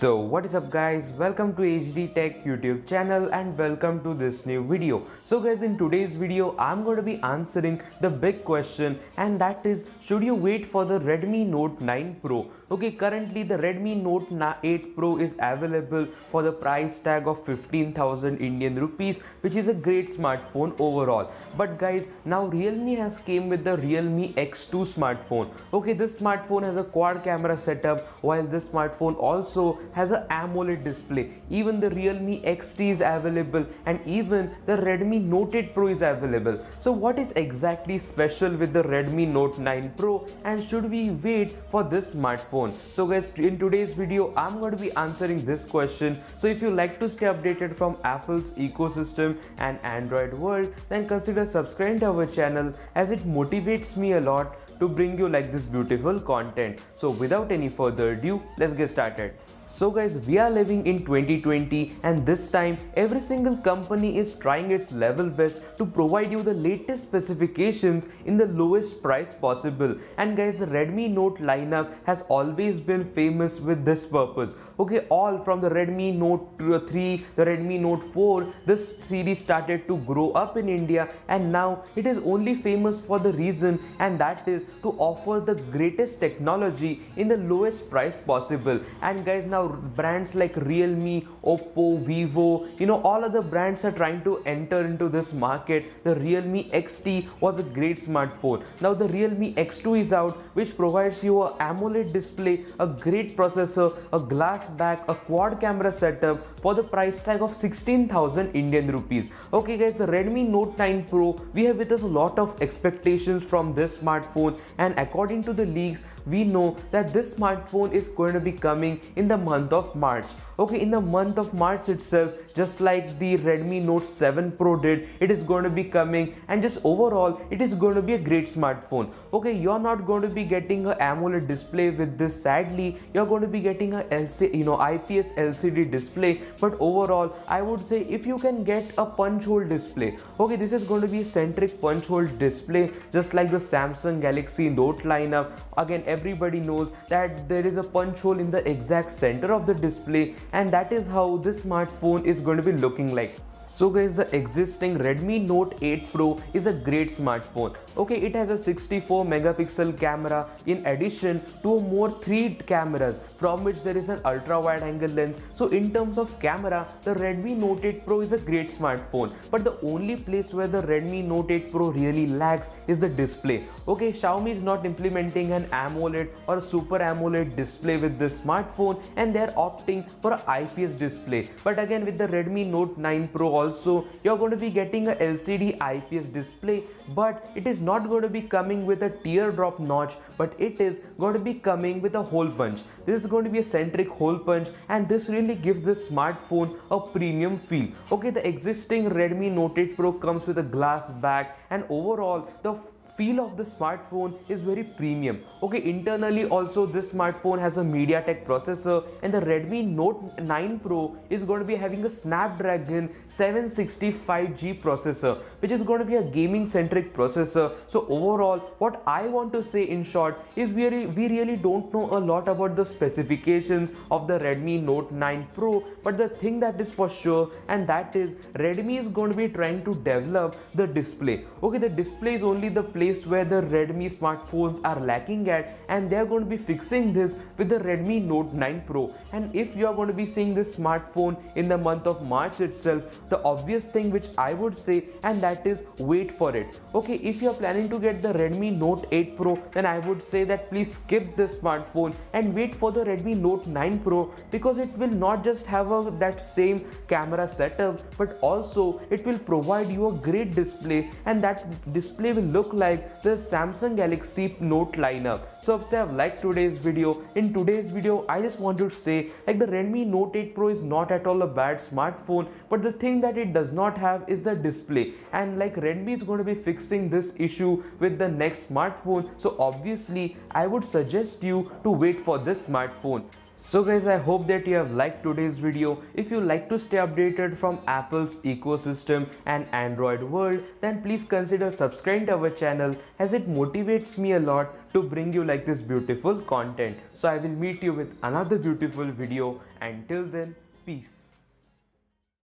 So what is up guys, welcome to HD Tech YouTube channel and welcome to this new video. So guys, in today's video I'm going to be answering the big question, and that is, should you wait for the Redmi Note 9 Pro? Okay, currently the Redmi Note 8 Pro is available for the price tag of 15,000 Indian rupees, which is a great smartphone overall. But guys, now Realme has came with the Realme X2 smartphone. Okay, this smartphone has a quad camera setup, while this smartphone also has an AMOLED display. Even the Realme XT is available, and even the Redmi Note 8 Pro is available. So what is exactly special with the Redmi Note 9 Pro, and should we wait for this smartphone? So guys, in today's video I'm going to be answering this question. So if you like to stay updated from Apple's ecosystem and Android world, then consider subscribing to our channel, as it motivates me a lot to bring you like this beautiful content. So without any further ado, let's get started. So guys, we are living in 2020, and this time every single company is trying its level best to provide you the latest specifications in the lowest price possible. And guys, the Redmi Note lineup has always been famous with this purpose. Okay, all from the Redmi Note 3, the Redmi Note 4, this series started to grow up in India, and now it is only famous for the reason, and that is to offer the greatest technology in the lowest price possible. And guys, now brands like Realme, Oppo, Vivo, all other brands are trying to enter into this market. The Realme XT was a great smartphone. Now the Realme X2 is out, which provides you a AMOLED display, a great processor, a glass back, a quad camera setup for the price tag of 16,000 Indian rupees. Okay guys, the Redmi Note 9 Pro, we have with us a lot of expectations from this smartphone, and according to the leaks, we know that this smartphone is going to be coming in the month of March. Okay, in the month of March itself, just like the Redmi Note 7 Pro did, it is going to be coming, and just overall it is going to be a great smartphone. Okay, you're not going to be getting a AMOLED display with this, sadly. You're going to be getting a IPS LCD display, but overall I would say if you can get a punch hole display, okay, this is going to be a centric punch hole display, just like the Samsung Galaxy Note lineup. Again, everybody knows that there is a punch hole in the exact center of the display, and that is how this smartphone is going to be looking like. So guys, the existing Redmi Note 8 Pro is a great smartphone. Okay, it has a 64 megapixel camera in addition to more 3 cameras, from which there is an ultra wide angle lens. So in terms of camera, the Redmi Note 8 Pro is a great smartphone. But the only place where the Redmi Note 8 Pro really lags is the display. Okay, Xiaomi is not implementing an AMOLED or Super AMOLED display with this smartphone, and they are opting for an IPS display. But again, with the Redmi Note 9 Pro also, you're going to be getting a LCD IPS display, but it is not going to be coming with a teardrop notch, but it is going to be coming with a hole punch. This is going to be a centric hole punch, and this really gives this smartphone a premium feel. Okay, the existing Redmi Note 8 Pro comes with a glass back, and overall the feel of the smartphone is very premium. Okay, internally also this smartphone has a MediaTek processor, and the Redmi Note 9 Pro is going to be having a Snapdragon 765G processor, which is going to be a gaming centric processor. So overall, what I want to say in short is we really don't know a lot about the specifications of the Redmi Note 9 Pro, but the thing that is for sure, and that is Redmi is going to be trying to develop the display. Okay, the display is only the place where the Redmi smartphones are lacking at, and they are going to be fixing this with the Redmi Note 9 Pro. And if you are going to be seeing this smartphone in the month of March itself, the obvious thing which I would say, and that is wait for it. Okay, if you are planning to get the Redmi Note 8 Pro, then I would say that please skip this smartphone and wait for the Redmi Note 9 Pro, because it will not just have that same camera setup, but also it will provide you a great display, and that display will look like the Samsung Galaxy Note lineup. So if you have liked today's video, in today's video I just want to say, like, the Redmi Note 8 Pro is not at all a bad smartphone, but the thing that it does not have is the display, and like Redmi is going to be fixing this issue with the next smartphone. So obviously I would suggest you to wait for this smartphone. So guys, I hope that you have liked today's video. If you like to stay updated from Apple's ecosystem and Android world, then please consider subscribing to our channel, as it motivates me a lot to bring you like this beautiful content. So I will meet you with another beautiful video. Until then, peace.